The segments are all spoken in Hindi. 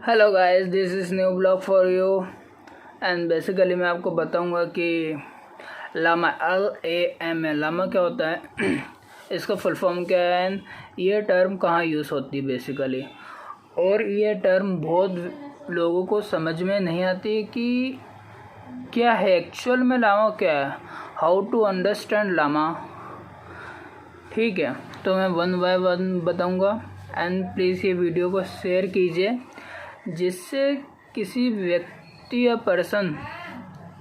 Hello guys, this is new blog for you and basically मैं आपको बताऊंगा कि लामा LAMA लामा क्या होता है इसका फुल फॉर्म क्या है एंड ये टर्म कहाँ यूज़ होती है बेसिकली। और ये टर्म बहुत लोगों को समझ में नहीं आती कि क्या है एक्चुअल में लामा क्या है, हाउ टू अंडरस्टैंड लामा। ठीक है, तो मैं वन बाय वन बताऊंगा एंड प्लीज़ ये वीडियो को शेयर कीजिए जिससे किसी व्यक्ति या पर्सन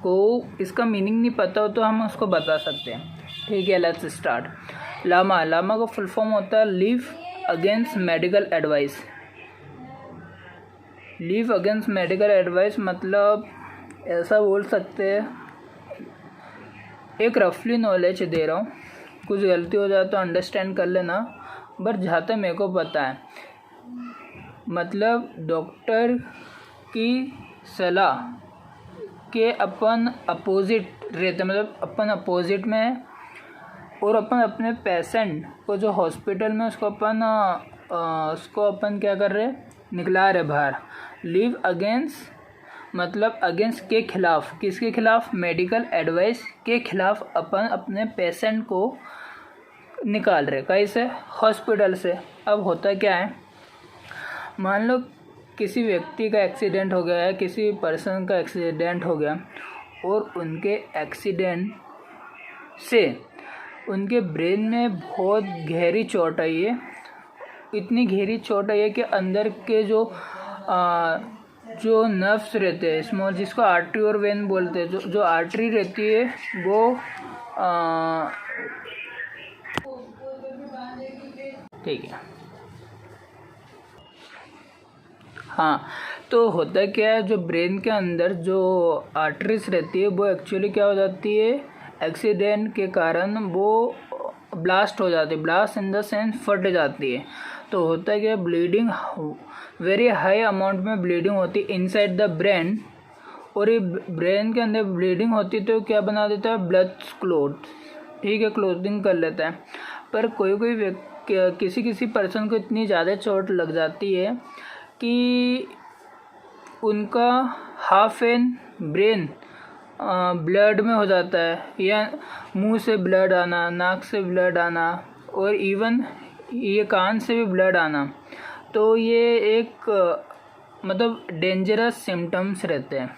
को इसका मीनिंग नहीं पता हो तो हम उसको बता सकते हैं। ठीक है, लेट्स स्टार्ट। लामा का फुल फॉर्म होता है leave against medical advice. Leave against medical advice मतलब ऐसा बोल सकते हैं, एक रफली नॉलेज दे रहा हूँ, कुछ गलती हो जाए तो अंडरस्टैंड कर लेना, बट जहाँ तक मेरे को पता है मतलब डॉक्टर की सलाह के अपन अपोजिट रहते, मतलब अपन अपोजिट में और अपन अपने पेशेंट को जो हॉस्पिटल में उसको अपन क्या कर रहे, निकला रहे बाहर। लीव अगेंस्ट मतलब अगेंस्ट के खिलाफ, किसके खिलाफ, मेडिकल एडवाइस के खिलाफ अपन अपने पेशेंट को निकाल रहे, कैसे, हॉस्पिटल से। अब होता क्या है, मान लो किसी व्यक्ति का एक्सीडेंट हो गया है, किसी पर्सन का एक्सीडेंट हो गया और उनके एक्सीडेंट से उनके ब्रेन में बहुत गहरी चोट आई है। इतनी गहरी चोट आई है कि अंदर के जो नर्व्स रहते हैं स्मॉल, जिसको आर्टरी और वेन बोलते हैं, जो आर्टरी रहती है वो ठीक है, हाँ। तो होता क्या है, जो ब्रेन के अंदर जो आर्टरीज रहती है वो एक्चुअली क्या हो जाती है, एक्सीडेंट के कारण वो ब्लास्ट हो जाती है, ब्लास्ट इन द सेंस फट जाती है। तो होता है क्या, ब्लीडिंग वेरी हाई अमाउंट में ब्लीडिंग होती है इनसाइड द ब्रेन, और ये ब्रेन के अंदर ब्लीडिंग होती है तो क्या बना देता है, ब्लड क्लॉट। ठीक है, क्लोटिंग कर लेता है। पर कोई किसी पर्सन को इतनी ज़्यादा चोट लग जाती है कि उनका हाफ एन ब्रेन ब्लड में हो जाता है, या मुंह से ब्लड आना, नाक से ब्लड आना, और इवन ये कान से भी ब्लड आना। तो ये एक मतलब डेंजरस सिम्टम्स रहते हैं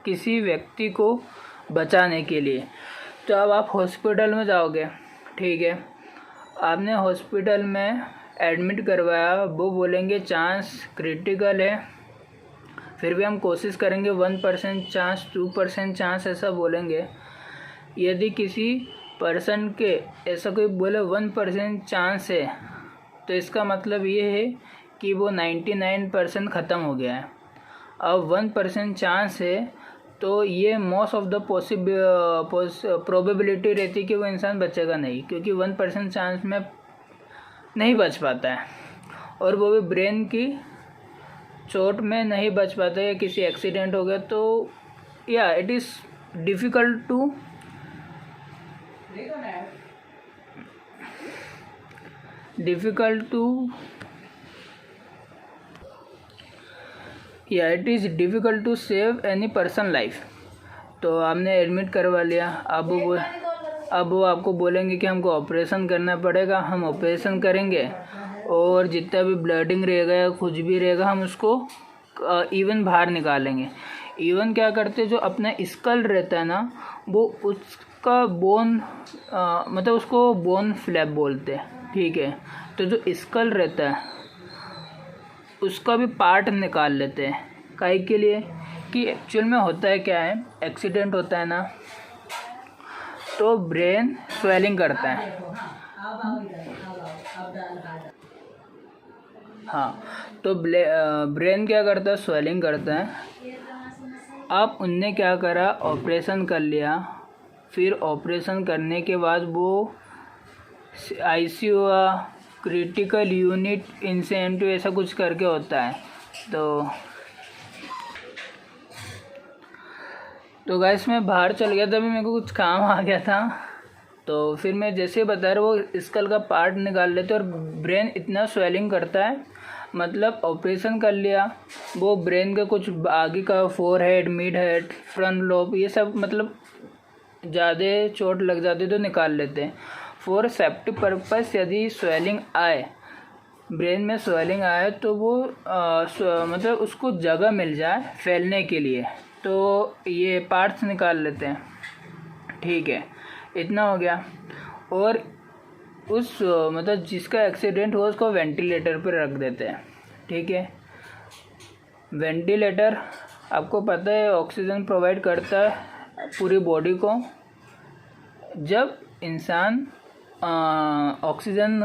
किसी व्यक्ति को बचाने के लिए। तो अब आप हॉस्पिटल में जाओगे, ठीक है, आपने हॉस्पिटल में एडमिट करवाया, वो बोलेंगे चांस क्रिटिकल है, फिर भी हम कोशिश करेंगे 1% चांस, 2% चांस ऐसा बोलेंगे। यदि किसी पर्सन के ऐसा कोई बोले 1% चांस है तो इसका मतलब ये है कि वो 99% ख़त्म हो गया है। अब 1% चांस है तो ये मोस्ट ऑफ द प्रोबेबिलिटी रहती है कि वो इंसान बचेगा नहीं, क्योंकि 1% चांस में नहीं बच पाता है, और वो भी ब्रेन की चोट में नहीं बच पाता है, या किसी एक्सीडेंट हो गया तो या it is difficult to save any person life. तो आपने एडमिट करवा लिया, अब वो आपको बोलेंगे कि हमको ऑपरेशन करना पड़ेगा, हम ऑपरेशन करेंगे और जितना भी ब्लडिंग रहेगा या कुछ भी रहेगा हम उसको इवन बाहर निकालेंगे। इवन क्या करते हैं, जो अपना स्कल रहता है ना, वो उसका बोन मतलब उसको बोन फ्लैप बोलते हैं। ठीक है, तो जो स्कल रहता है उसका भी पार्ट निकाल लेते हैं, काहे के लिए कि एक्चुअल में होता है क्या है, एक्सीडेंट होता है ना तो ब्रेन स्वेलिंग करता है। हाँ, तो ब्रेन क्या करता है, स्वेलिंग करता है। अब उनने क्या करा, ऑपरेशन कर लिया, फिर ऑपरेशन करने के बाद वो ICU क्रिटिकल यूनिट इंसेंटिव ऐसा कुछ करके होता है। तो गाइस मैं बाहर चल गया था, अभी मेरे को कुछ काम आ गया था, तो फिर मैं जैसे बता रहा वो स्कल का पार्ट निकाल लेते और ब्रेन इतना स्वेलिंग करता है। मतलब ऑपरेशन कर लिया, वो ब्रेन का कुछ आगे का forehead, mid head, front lobe, ये सब मतलब ज़्यादा चोट लग जाती तो निकाल लेते हैं। फॉर सेफ्टी पर्पस यदि स्वेलिंग आए, ब्रेन में स्वेलिंग आए तो वो मतलब उसको जगह मिल जाए फैलने के लिए, तो ये पार्ट्स निकाल लेते हैं। ठीक है, इतना हो गया। और उस मतलब जिसका एक्सीडेंट हुआ उसको वेंटिलेटर पर रख देते हैं। ठीक है, वेंटिलेटर आपको पता है ऑक्सीजन प्रोवाइड करता है पूरी बॉडी को। जब इंसान ऑक्सीजन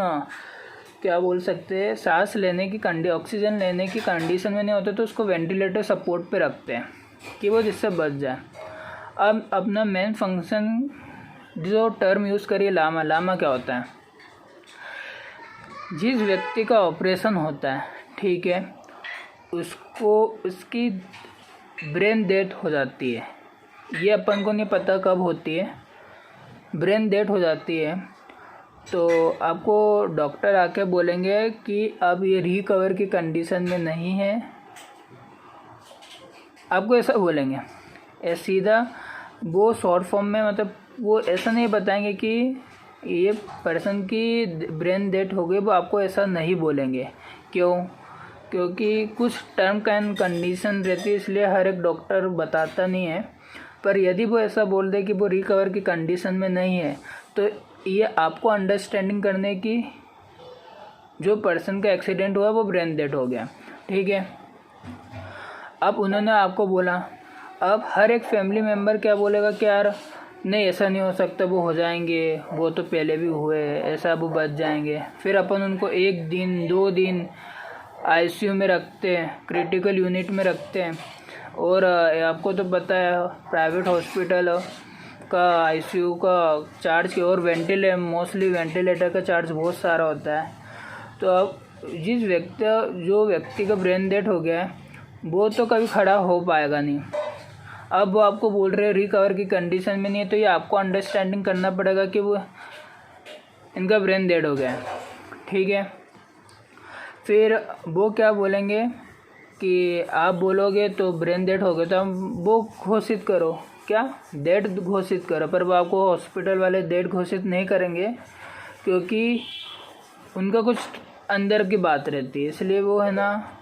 क्या बोल सकते हैं, सांस लेने की ऑक्सीजन लेने की कंडीशन में नहीं होता तो उसको वेंटिलेटर सपोर्ट पे रखते हैं कि वो जिससे बच जाए। अब अपना मेन फंक्शन जो टर्म यूज़ करिए लामा, लामा क्या होता है? जिस व्यक्ति का ऑपरेशन होता है, ठीक है, उसकी ब्रेन डेथ हो जाती है। ये अपन को नहीं पता कब होती है, ब्रेन डेथ हो जाती है तो आपको डॉक्टर आके बोलेंगे कि अब ये रिकवर की कंडीशन में नहीं है, आपको ऐसा बोलेंगे। ऐसा सीधा वो शॉर्ट फॉर्म में, मतलब वो ऐसा नहीं बताएंगे कि ये पर्सन की ब्रेन डेथ हो गई, वो आपको ऐसा नहीं बोलेंगे। क्यों? क्योंकि कुछ टर्म एंड कंडीशन रहती है, इसलिए हर एक डॉक्टर बताता नहीं है। पर यदि वो ऐसा बोल दे कि वो रिकवर की कंडीशन में नहीं है तो ये आपको अंडरस्टैंडिंग करने की जो पर्सन का एक्सीडेंट हुआ वो ब्रेन डेथ हो गया। ठीक है, अब उन्होंने आपको बोला, अब हर एक फैमिली मेम्बर क्या बोलेगा कि यार नहीं ऐसा नहीं हो सकता, वो हो जाएंगे, वो तो पहले भी हुए, ऐसा वो बच जाएंगे। फिर अपन उनको 1 दिन 2 दिन आईसीयू में रखते हैं, क्रिटिकल यूनिट में रखते हैं। और आपको तो पता है प्राइवेट हॉस्पिटल का आईसीयू का चार्ज की और मोस्टली वेंटिलेटर का चार्ज बहुत सारा होता है। तो अब जो व्यक्ति का ब्रेन डेथ हो गया है वो तो कभी खड़ा हो पाएगा नहीं। अब वो आपको बोल रहे हैं रिकवर की कंडीशन में नहीं है, तो ये आपको अंडरस्टैंडिंग करना पड़ेगा कि वो इनका ब्रेन डेड हो गया है। ठीक है, फिर वो क्या बोलेंगे कि आप बोलोगे तो ब्रेन डेड हो गया तो हम वो घोषित करो, क्या डेड घोषित करो। पर वो आपको हॉस्पिटल वाले डेड घोषित नहीं करेंगे क्योंकि उनका कुछ अंदर की बात रहती है, इसलिए वो है ना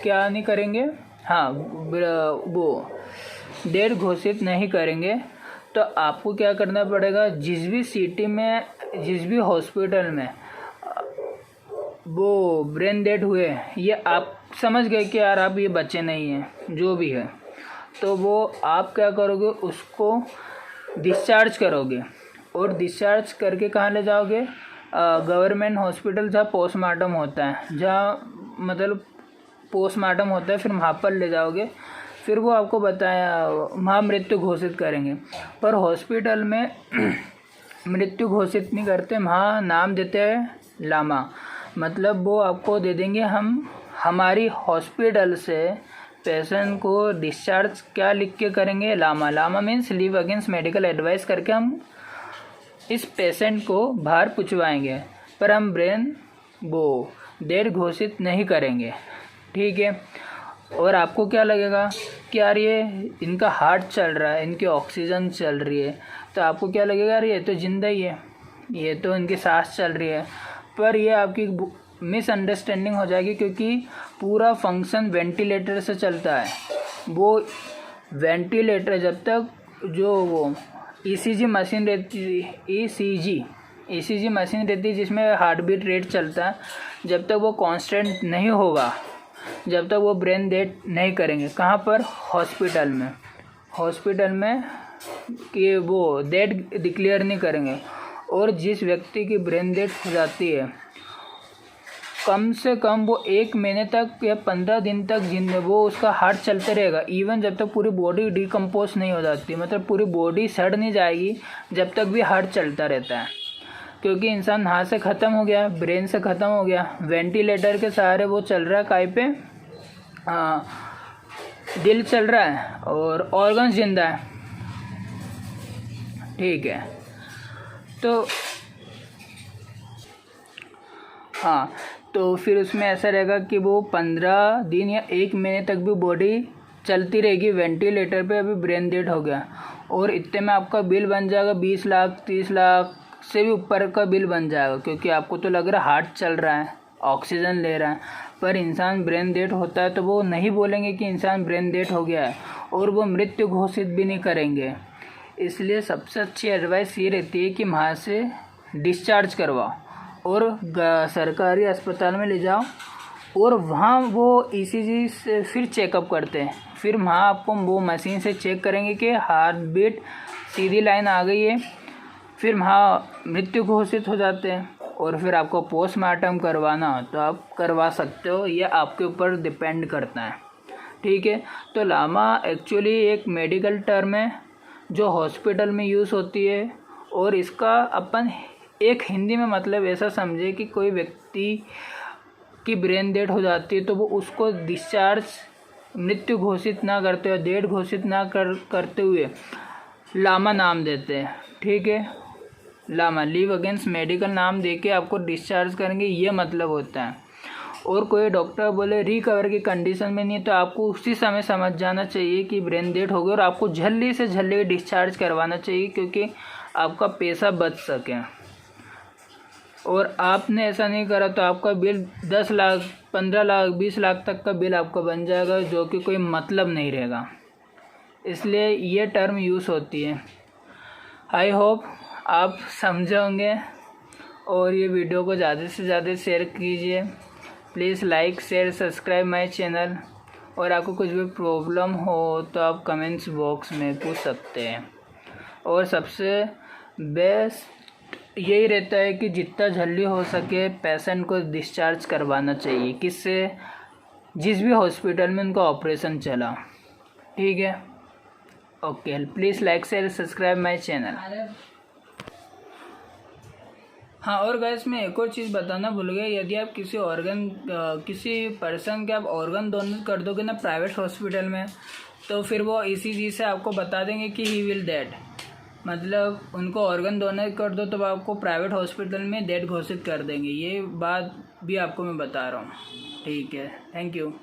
क्या नहीं करेंगे, हाँ वो डेट घोषित नहीं करेंगे। तो आपको क्या करना पड़ेगा, जिस भी सिटी में, जिस भी हॉस्पिटल में वो ब्रेन डेड हुए, ये आप समझ गए कि यार आप ये बच्चे नहीं हैं जो भी है, तो वो आप क्या करोगे, उसको डिस्चार्ज करोगे। और डिस्चार्ज करके कहाँ ले जाओगे? गवर्नमेंट हॉस्पिटल जहाँ पोस्टमार्टम होता है, जहाँ मतलब पोस्टमार्टम होता है, फिर वहाँ पर ले जाओगे। फिर वो आपको बताया वहाँ मृत्यु घोषित करेंगे। पर हॉस्पिटल में मृत्यु घोषित नहीं करते, वहाँ नाम देते हैं लामा। मतलब वो आपको दे देंगे, हम हमारी हॉस्पिटल से पेशेंट को डिस्चार्ज क्या लिख के करेंगे, LAMA. LAMA means leave against medical advice करके हम इस पेशेंट को बाहर पुचवाएंगे, पर हम ब्रेन वो डेड घोषित नहीं करेंगे। ठीक है, और आपको क्या लगेगा कि यार ये इनका हार्ट चल रहा है, इनकी ऑक्सीजन चल रही है, तो आपको क्या लगेगा यार ये तो जिंदा ही है, ये तो इनकी सांस चल रही है। पर ये आपकी मिसअंडरस्टैंडिंग हो जाएगी क्योंकि पूरा फंक्शन वेंटिलेटर से चलता है। वो वेंटिलेटर जब तक जो वो ईसीजी मशीन रहती है, ईसीजी मशीन रहती है जिसमें हार्ट बीट रेट चलता है, जब तक वो कांस्टेंट नहीं होगा, जब तक वो ब्रेन डेड नहीं करेंगे। कहाँ पर? हॉस्पिटल में कि वो डेड डिक्लेयर नहीं करेंगे। और जिस व्यक्ति की ब्रेन डेड हो जाती है, कम से कम वो 1 महीने तक या 15 दिन तक वो उसका हार्ट चलते रहेगा, इवन जब तक पूरी बॉडी डिकम्पोज नहीं हो जाती, मतलब पूरी बॉडी सड़ नहीं जाएगी, जब तक भी हार्ट चलता रहता है। क्योंकि इंसान हाथ से ख़त्म हो गया, ब्रेन से ख़त्म हो गया, वेंटिलेटर के सहारे वो चल रहा है, काय पे दिल चल रहा है और ऑर्गन्स जिंदा है। ठीक है, तो हाँ, तो फिर उसमें ऐसा रहेगा कि वो 15 दिन या 1 महीने तक भी बॉडी चलती रहेगी वेंटिलेटर पे। अभी ब्रेन डेड हो गया और इतने में आपका बिल बन जाएगा 20 लाख 30 लाख से भी ऊपर का बिल बन जाएगा, क्योंकि आपको तो लग रहा है हार्ट चल रहा है, ऑक्सीजन ले रहा है। पर इंसान ब्रेन डेड होता है तो वो नहीं बोलेंगे कि इंसान ब्रेन डेड हो गया है, और वो मृत्यु घोषित भी नहीं करेंगे। इसलिए सबसे अच्छी एडवाइस ये रहती है कि वहाँ से डिस्चार्ज करवाओ और सरकारी अस्पताल में ले जाओ, और वहाँ वो ईसीजी से फिर चेकअप करते हैं। फिर वहाँ आपको वो मशीन से चेक करेंगे कि हार्ट बीट सीधी लाइन आ गई है, फिर वहाँ मृत्यु घोषित हो जाते हैं। और फिर आपको पोस्टमार्टम करवाना हो तो आप करवा सकते हो, यह आपके ऊपर डिपेंड करता है। ठीक है, तो लामा एक्चुअली एक मेडिकल टर्म है जो हॉस्पिटल में यूज़ होती है, और इसका अपन एक हिंदी में मतलब ऐसा समझे कि कोई व्यक्ति की ब्रेन डेड हो जाती है तो वो उसको डिस्चार्ज मृत्यु घोषित ना करते हुए, डेड घोषित ना करते हुए लामा नाम देते हैं। ठीक है, लामा लीव अगेंस्ट मेडिकल नाम देके आपको डिस्चार्ज करेंगे, ये मतलब होता है। और कोई डॉक्टर बोले रिकवर की कंडीशन में नहीं, तो आपको उसी समय समझ जाना चाहिए कि ब्रेन डेड हो गया और आपको जल्दी से जल्दी डिस्चार्ज करवाना चाहिए, क्योंकि आपका पैसा बच सके। और आपने ऐसा नहीं करा तो आपका बिल 10 लाख 15 लाख 20 लाख तक का बिल आपको बन जाएगा, जो कि कोई मतलब नहीं रहेगा। इसलिए ये टर्म यूज़ होती है। आई होप आप समझोगे, और ये वीडियो को ज़्यादा से ज़्यादा शेयर कीजिए। Please like share subscribe my channel. और आपको कुछ भी प्रॉब्लम हो तो आप कमेंट्स बॉक्स में पूछ सकते हैं। और सबसे बेस्ट यही रहता है कि जितना जल्दी हो सके पेशेंट को डिस्चार्ज करवाना चाहिए, किससे, जिस भी हॉस्पिटल में उनका ऑपरेशन चला। ठीक है, okay, please like share subscribe my channel. हाँ, और गाइस मैं एक और चीज़ बताना भूल गया, यदि आप किसी पर्सन के आप ऑर्गन डोनेट कर दोगे ना प्राइवेट हॉस्पिटल में, तो फिर वो ईसीजी से आपको बता देंगे कि ही विल डेड, मतलब उनको ऑर्गन डोनेट कर दो तो आपको प्राइवेट हॉस्पिटल में डेड घोषित कर देंगे। ये बात भी आपको मैं बता रहा हूँ। ठीक है, थैंक यू।